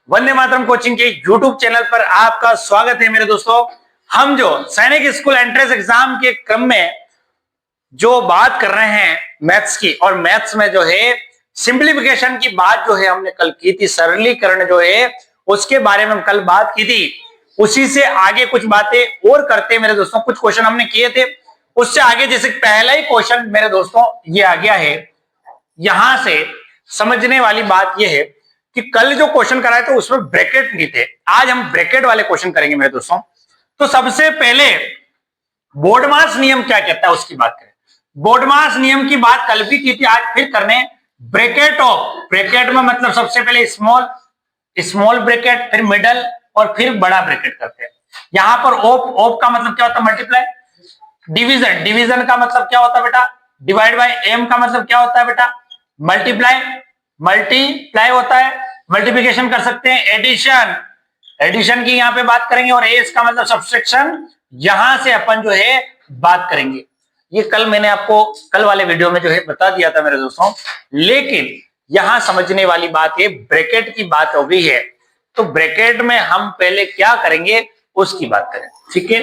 Vande Mataram coaching के YouTube channel पर आपका स्वागत है मेरे दोस्तों। हम जो सैनिक स्कूल एंट्रेंस एग्जाम के क्रम में जो बात कर रहे हैं मैथ्स की, और मैथ्स में जो है सिंप्लीफिकेशन की बात जो है हमने कल की थी, सरलीकरण जो है उसके बारे में हम कल बात की थी। उसी से आगे कुछ बातें और करते हैं मेरे दोस्तों। कुछ क्वेश्चन हमने किए थे, उससे आगे जैसे पहला ही क्वेश्चन मेरे दोस्तों ये आ गया है। यहां से समझने वाली बात यह है कि कल जो क्वेश्चन कराए थे उसमें ब्रैकेट नहीं थे, आज हम ब्रैकेट वाले क्वेश्चन करेंगे मेरे दोस्तों। तो सबसे पहले बोर्डमास नियम क्या कहता है उसकी बात करें। बोर्डमास नियम की बात कल भी की थी, आज फिर करने। ब्रैकेट ऑफ, ब्रैकेट में मतलब सबसे पहले स्मॉल, स्मॉल ब्रैकेट, फिर मिडल और फिर बड़ा ब्रैकेट करते हैं। यहां पर ऑफ, ऑफ का मतलब क्या होता है मल्टीप्लाई। डिवीजन, डिवीजन का मतलब क्या होता है बेटा डिवाइड बाय। एम का मतलब क्या होता है बेटा मल्टीप्लाई, मल्टीप्लाई होता है। मल्टीप्लिकेशन कर सकते हैं एडिशन, एडिशन की यहां पे बात करेंगे। और एस का मतलब सब्सट्रैक्शन, यहां से अपन जो है बात करेंगे। ये कल मैंने आपको कल वाले वीडियो में जो है बता दिया था मेरे दोस्तों, लेकिन यहां समझने वाली बात है ब्रैकेट की बात हो गई है तो ब्रैकेट में हम पहले क्या करेंगे उसकी बात करें, ठीक है।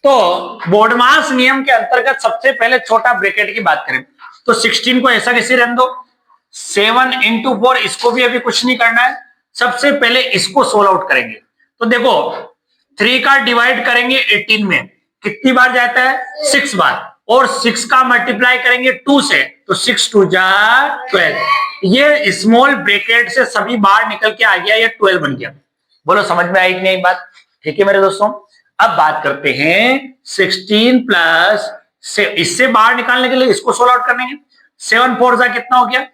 तो बोर्डमास नियम के अंतर्गत सबसे पहले छोटा ब्रैकेट की बात करें तो 16 को ऐसा कैसे रहने दो, 7 into 4, इसको भी अभी कुछ नहीं करना है। सबसे पहले इसको सोल्व आउट करेंगे। तो देखो 3 का डिवाइड करेंगे 18 में, कितनी बार जाता है 6 बार, और 6 का मल्टीप्लाई करेंगे 2 से, तो 6 2 जा 12। ये स्मॉल ब्रैकेट से सभी बार निकल के आ गया, ये 12 बन गया। बोलो समझ में आई कि नहीं बात, ठीक है मेरे दोस्तों। अब बात करते हैं 16 प्लस से, इससे बाहर निकालने के लिए इसको सोल्व आउट करेंगे। 7 4 जा कितना हो गया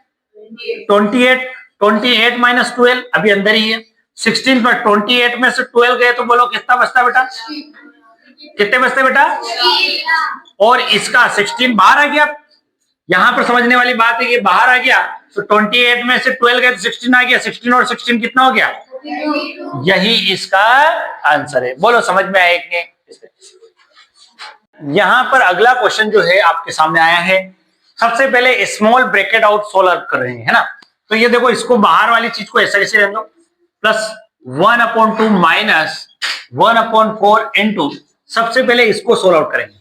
28, 28 माइनस 12 अभी अंदर ही है। 16 पर 28 में से 12 गए तो बोलो कितना बचता बेटा, कितने बचते बेटा। और इसका 16 बाहर आ गया। यहां पर समझने वाली बात है कि बाहर आ गया तो 28 में से 12 गए तो 16 आ गया। 16 और 16 कितना हो गया, यही इसका आंसर है। बोलो समझ में आया कि नहीं। यहां पर अगला क्वेश्चन जो है आपके सामने आया है। सबसे पहले स्मॉल ब्रैकेट आउट सोल्व कर रहे हैं, है ना। तो ये देखो इसको बाहर वाली चीज को ऐसा कैसे रहने दो, प्लस 1/2 माइनस 1/4 इंटू, सबसे पहले इसको सोल्व आउट करेंगे।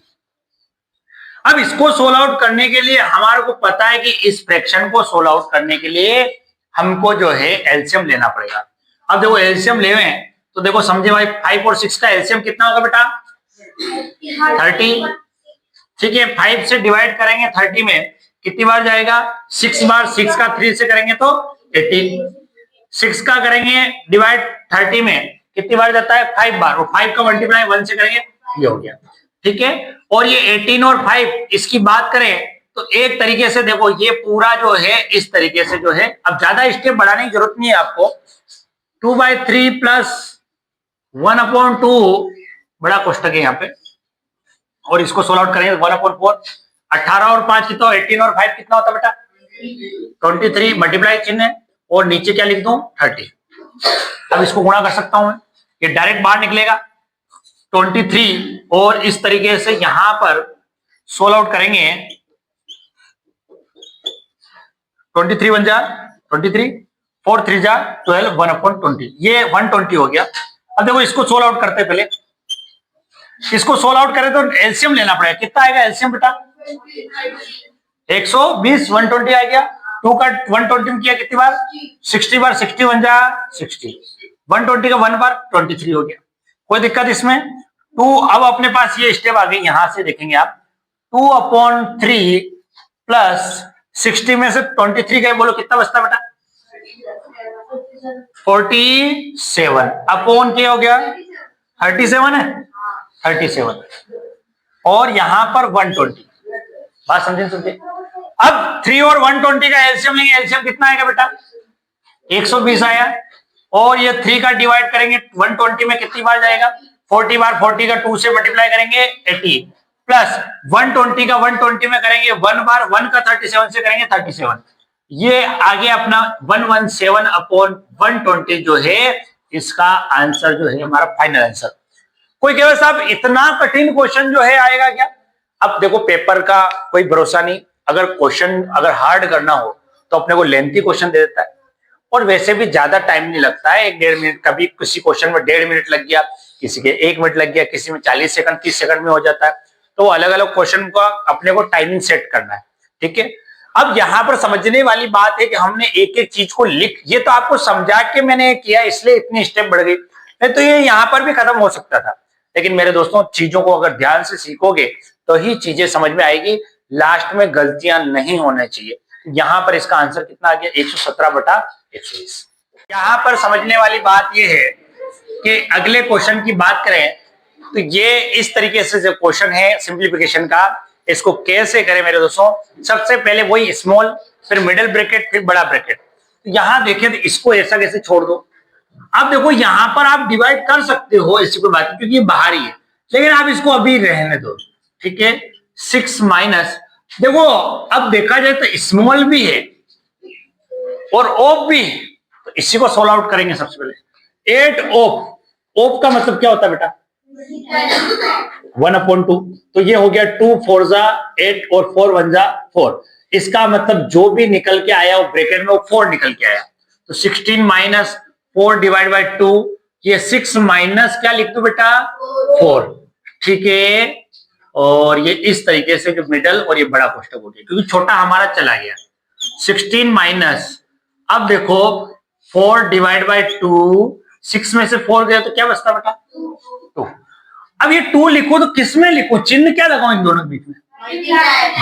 अब इसको सोल्व आउट करने के लिए हमारे को पता है कि इस फ्रैक्शन को सोल्व आउट करने के लिए हमको जो है एलसीएम लेना पड़ेगा। अब देखो एलसीएम ले तो देखो समझे भाई 5 और 6 का एलसीएम कितना होगा बेटा 30, ठीक है। 5 से डिवाइड करेंगे 30 में कितनी बार जाएगा 6 बार। 6 का 3 से करेंगे तो 18। 6 का करेंगे डिवाइड 30 में कितनी बार जाता है 5 बार, और 5 का मल्टीप्लाई 1 से करेंगे, ये हो गया, ठीक है। और ये 18 और 5 इसकी बात करें तो एक तरीके से देखो ये पूरा जो है इस तरीके से जो है, अब ज्यादा स्टेप बढ़ाने की जरूरत नहीं है आपको। 2/3 प्लस 1/2 बड़ा कोष्टक है यहाँ पे, और इसको सोल्व आउट करेंगे 1/4। 18 और 5 कितना, 18 और 5 कितना होता बेटा 23, मल्टीप्लाई चिन्ह है, और नीचे क्या लिख दूं 30। अब इसको गुणा कर सकता हूं मैं, ये डायरेक्ट बाहर निकलेगा 23, और इस तरीके से यहां पर सोल्व आउट करेंगे 23 1 जा 23, 4 3 जा 12, 1/20, ये 120 हो गया। अब देखो इसको सोल्व आउट करते पहले, इसको सोल्व आउट करें तो एलसीएम लेना पड़ेगा। कितना आएगा एलसीएम बेटा 120, 120 आ गया। 2 का 120 में किया कितनी बार 60 बार, 60 1 जा 60, 120 का 1 बार 23 हो गया। कोई दिक्कत इसमें। 2, अब अपने पास ये स्टेप आ गई, यहां से देखेंगे आप 2/3 प्लस 60 में से 23 गए, बोलो कितना बचता बेटा 47 अपॉन क्या हो गया 37 है 37, और यहां पर 120। बात समझे सुनते। अब 3 और 120 का एलसीएम लेंगे, एलसीएम कितना आएगा बेटा 120 आया, और ये 3 का डिवाइड करेंगे 120 में कितनी बार जाएगा 40 बार। 40 का 2 से मल्टीप्लाई करेंगे 80, प्लस 120 का 120 में करेंगे 1 बार, 1 का 37 से करेंगे 37। ये आगे अपना 117/120 जो है इसका आंसर जो है हमारा फाइनल आंसर। कोई कहे साहब इतना कठिन क्वेश्चन जो है आएगा क्या। अब देखो पेपर का कोई भरोसा नहीं, अगर क्वेश्चन अगर हार्ड करना हो तो अपने को लेंथी क्वेश्चन दे देता है, और वैसे भी ज्यादा टाइम नहीं लगता है, 1-1.5 मिनट। कभी किसी क्वेश्चन में 1.5 मिनट लग गया, किसी के 1 मिनट लग गया, किसी में 40 सेकंड 30 सेकंड में हो जाता है। तो अलग अलग क्वेश्चन का अपने को टाइमिंग सेट करना है, ठीक है। अब यहाँ पर समझने वाली बात है कि हमने एक एक चीज को लिख, ये तो आपको समझा के मैंने किया इसलिए इतनी स्टेप बढ़ गई, नहीं तो ये यहाँ पर भी खत्म हो सकता था। लेकिन मेरे दोस्तों, चीजों को अगर ध्यान से सीखोगे तो ही चीजें समझ में आएगी, लास्ट में गलतियां नहीं होना चाहिए। यहाँ पर इसका आंसर कितना आ गया, 117/120। यहाँ पर समझने वाली बात यह है कि अगले क्वेश्चन की बात करें तो ये इस तरीके से जो क्वेश्चन है सिंप्लीफिकेशन का, इसको कैसे करें मेरे दोस्तों। सबसे पहले वही स्मॉल, फिर मिडिल ब्रैकेट, फिर बड़ा ब्रैकेट। यहां देखें तो इसको ऐसा कैसे छोड़ दो। अब देखो यहां पर आप डिवाइड कर सकते हो, ऐसी कोई बात नहीं, क्योंकि ये बाहर ही है, लेकिन आप इसको अभी रहने दो, ठीक है। 6 माइनस, देखो अब देखा जाए तो स्मॉल भी है और ओप भी है, तो इसी को सोल्व आउट करेंगे सबसे पहले। 8 ओप, ओप का मतलब क्या होता है बेटा, 1/2। तो ये हो गया 2 4 जा 8 और 4 1 जा 4। इसका मतलब जो भी निकल के आया वो ब्रैकेट में वो 4 निकल के आया। तो 16 माइनस 4 डिवाइड बाई 2, ये 6 माइनस क्या लिख दो बेटा, 4, ठीक है। और ये इस तरीके से जो मिडल और ये बड़ा कोष्टक हो गया, क्योंकि छोटा हमारा चला गया। 16 माइनस, अब देखो 4 डिवाइड बाई 2, 6 में से 4 गया तो क्या बचता बेटा, 2। अब ये 2 लिखो तो किस में लिखो, चिन्ह क्या लगाओ इन दोनों के बीच में,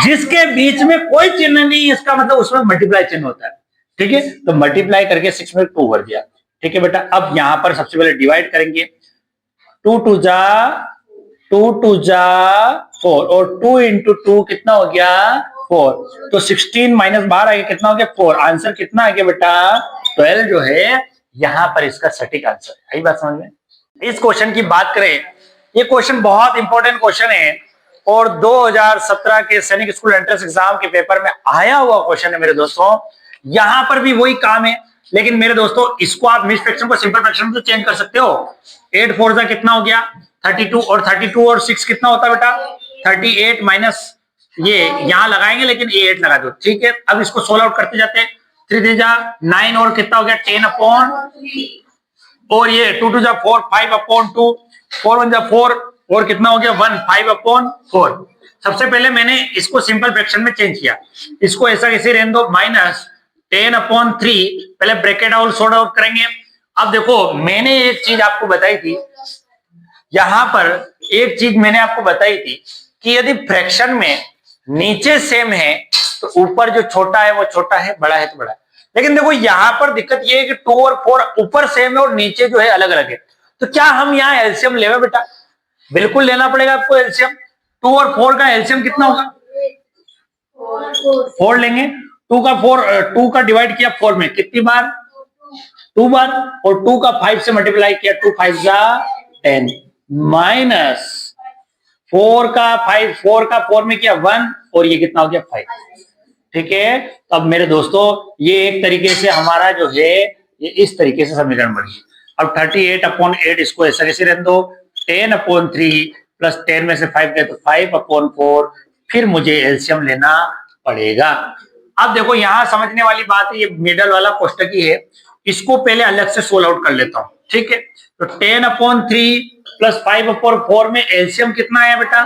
जिसके बीच में कोई चिन्ह नहीं, इसका मतलब उसमें मल्टीप्लाई चिन्ह होता है, ठीक है। तो मल्टीप्लाई करके 6 में 2 भर दिया, ठीक है बेटा। अब यहां पर सबसे पहले डिवाइड करेंगे, 2 2 जा 4 और 2 इंटू 2 कितना हो गया, 4। तो 16 माइनस बाहर आ गया, कितना हो गया, 4। आंसर कितना आ गया बेटा, 12 जो है यहां पर इसका सटीक आंसर है। यही बात समझ में। इस क्वेश्चन की बात करें, ये क्वेश्चन बहुत इंपॉर्टेंट क्वेश्चन है और 2017 के सैनिक स्कूल एंट्रेंस एग्जाम के पेपर में आया हुआ क्वेश्चन है मेरे दोस्तों। यहां पर भी वही काम है, लेकिन मेरे दोस्तों इसको आप मिक्स फ्रैक्शन को सिंपल फ्रैक्शन में तो चेंज कर सकते हो। 8 4 जा कितना हो गया, 32, और 32 और 6 कितना होता है बेटा, 38 माइनस ये यहां लगाएंगे लेकिन ये 8 लगा दो, ठीक है। अब इसको सोल्व आउट करते जाते हैं। 3 3 जा 9 और कितना हो गया, 10/, और ये 2 2 जा 4, 5/2, 4 1 जा 4 और कितना हो गया 1, 5/4। सबसे पहले मैंने इसको सिंपल फ्रैक्शन में चेंज किया, इसको ऐसा कैसे रहने दो, -10/3। पहले ब्रैकेट आउट सॉर्ट आउट करेंगे। अब देखो मैंने एक चीज आपको बताई थी, यहां पर एक चीज मैंने आपको बताई थी कि यदि फ्रैक्शन में नीचे सेम है तो ऊपर जो छोटा है वो छोटा है, बड़ा है तो बड़ा है। लेकिन देखो यहां पर दिक्कत ये है कि 2 और 4 ऊपर सेम है और नीचे जो है अलग अलग है। तो क्या हम यहाँ एलसीएम लेवे बेटा, बिल्कुल लेना पड़ेगा आपको एलसीएम। 2 और 4 का एलसीएम कितना होगा, 4 लेंगे। 2 का डिवाइड किया 4 में कितनी बार, 2 बार, और 2 का 5 से मल्टीप्लाई किया, 2 5 जा 10, माइनस 4 का 4 में किया 1 और ये कितना हो गया 5, ठीक है। तो अब मेरे दोस्तों ये एक तरीके से हमारा जो है ये इस तरीके से समीकरण बन गया। अब 38/8 इसको ऐसा कैसे रहने दो, 10/3 प्लस 10 में से 5 गए तो 5/4, फिर मुझे एलसीएम लेना पड़ेगा। अब देखो यहां समझने वाली बात है, ये मिडल वाला कोष्टक ही है, इसको पहले अलग से सोल्व आउट कर लेता हूं, ठीक है। तो 10/3 प्लस 5/4 में एलसीएम कितना आया बेटा,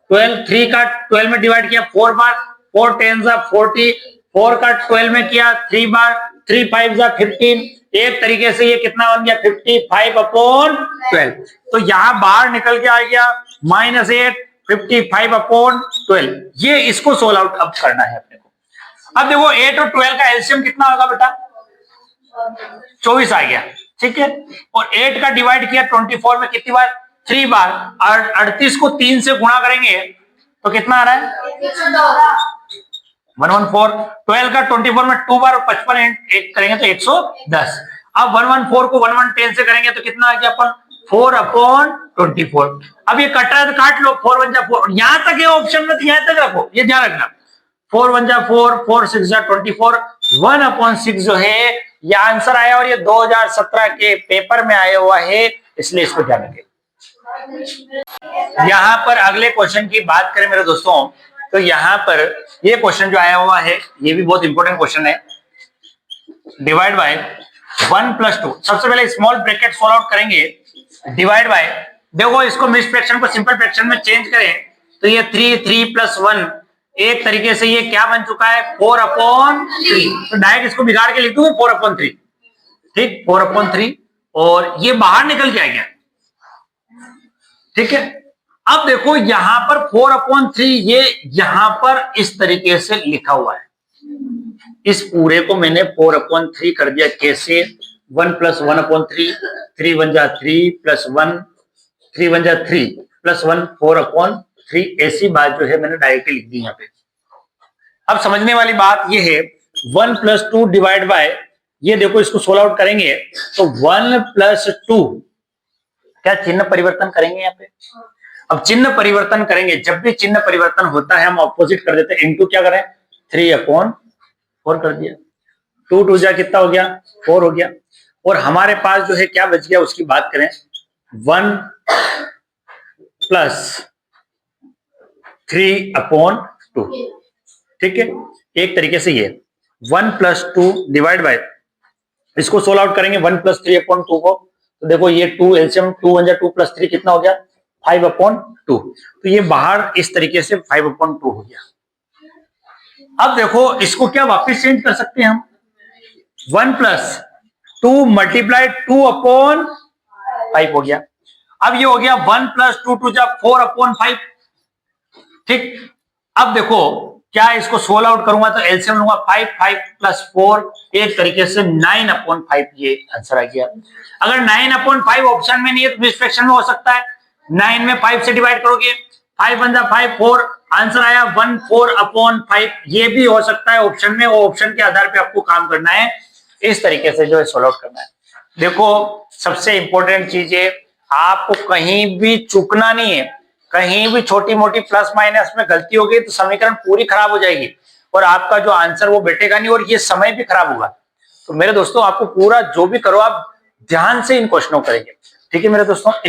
12। 3 का 12 में डिवाइड किया 4 बार, 4 10 जा 40, 4 का 12 में किया 3 बार, 3 5 जा 15। एक तरीके से ये कितना बन गया, 55/12। तो यहां बाहर निकल के आ गया -8, 55/12। ये इसको सोल्व आउट अब करना है अपने को। अब देखो 8 और 12 का एलसीएम कितना होगा बेटा, 24 आ गया, ठीक है। और 8 का डिवाइड किया 24 में कितनी बार, 3 बार, और 38 को 3 से गुणा करेंगे तो कितना आ रहा है, 114। 12 का 24 में 2 बार और 55 करेंगे तो 110। अब 114 को 1110 से करेंगे तो कितना आ गया अपन, 4/24। अब ये कट रहा है तो काट लो, 4 1 जा 4, यहां तक ये ऑप्शन में, यहां तक रखो, ये ध्यान रखना। 4 1 जा 4, 4 6 जा 24, 1/6 जो है ये आंसर आया, और ये 2017 के पेपर में आया हुआ है, इसलिए इसको ध्यान रखें। यहां पर अगले क्वेश्चन की बात करें मेरे दोस्तों, तो यहां पर ये क्वेश्चन जो आया हुआ है ये भी बहुत इंपॉर्टेंट क्वेश्चन है। Divide by 1 plus 2। सबसे पहले स्मॉल ब्रैकेट सोल्व आउट करेंगे, डिवाइड बाय, देखो इसको मिक्स फ्रैक्शन को सिंपल फ्रैक्शन में चेंज करें तो ये 3 प्लस 1, एक तरीके से ये क्या बन चुका है 4/3। तो डायरेक्ट इसको बिगाड़ के लिख दूं 4/3, ठीक 4/3, और ये बाहर निकल के आ गया, ठीक है। अब देखो यहां पर 4/3 ये यहां पर इस तरीके से लिखा हुआ है, इस पूरे को मैंने 4/3 कर दिया। कैसे 1 प्लस 1/3, 3 1 जा 3 प्लस 1, 3 1 जा 3 प्लस 1, 4/3। ऐसी बात जो है मैंने डायरेक्टली लिख दी यहाँ पे। अब समझने वाली बात ये है 1 प्लस 2 डिवाइड बाय, ये देखो इसको सोल्व आउट करेंगे तो 1 प्लस 2, क्या चिन्ह परिवर्तन करेंगे यहाँ पे। अब चिन्ह परिवर्तन करेंगे, जब भी चिन्ह परिवर्तन होता है हम ऑपोजिट कर देते हैं। इनटू क्या करें 3/4 कर दिया, 2 2 जा कितना हो गया 4 हो गया, और हमारे पास जो है क्या बच गया उसकी बात करें 1 प्लस 3/2, ठीक है। एक तरीके से ये 1 प्लस 2 डिवाइड बाय, इसको सोल्व आउट करेंगे 1 प्लस 3/2 को, तो देखो ये 2 एलसीएम 2 1 जा 2 प्लस 3 कितना हो गया 5/2। तो ये बाहर इस तरीके से 5/2 हो गया। अब देखो इसको क्या वापस चेंज कर सकते हैं हम, 1 प्लस 2 मल्टीप्लाई 2/5 हो गया। अब ये हो गया 1 प्लस 2 2 जा 4/5, ठीक। अब देखो क्या इसको सोल्व आउट करूंगा तो एलसीएम लूंगा 5 5 प्लस 4, एक तरीके से 9/5 ये आंसर आ गया। अगर 9/5 ऑप्शन में नहीं है तो मिक्स फ्रैक्शन में हो सकता है। 9 में 5 से डिवाइड करोगे 5 1 जा 5 4, आंसर आया 1/4/5। ये भी हो सकता है ऑप्शन में, वो ऑप्शन के आधार पे आपको काम करना है, इस तरीके से जो है सोल्व आउट करना है। देखो सबसे इंपॉर्टेंट चीज है, आपको कहीं भी चूकना नहीं है। कहीं भी छोटी मोटी प्लस माइनस में गलती होगी तो समीकरण पूरी खराब हो जाएगी और आपका जो आंसर वो बैठेगा नहीं, और ये समय भी खराब होगा। तो मेरे दोस्तों आपको पूरा जो भी करो आप ध्यान से इन क्वेश्चनों करेंगे, ठीक है मेरे दोस्तों।